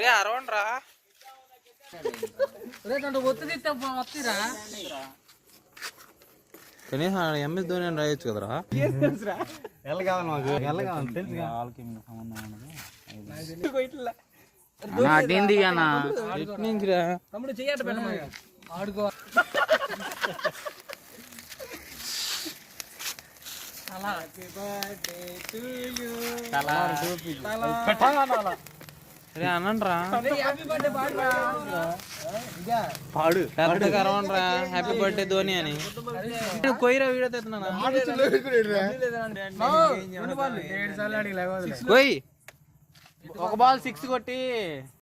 రే అరవండి రా కనీసం ఎంఎస్ ధోని అని రాయొచ్చు కదరా. తమ్ముడు చెయ్యట పెట్టమా ఆడుకో. అనండ్రా పాడు అరవండ్రా హ్యాపీ బర్త్డే ధోని అని కొయ్యరా వీడియో తెస్తున్నా కొయ్. ఒక బాల్ 6 కొట్టి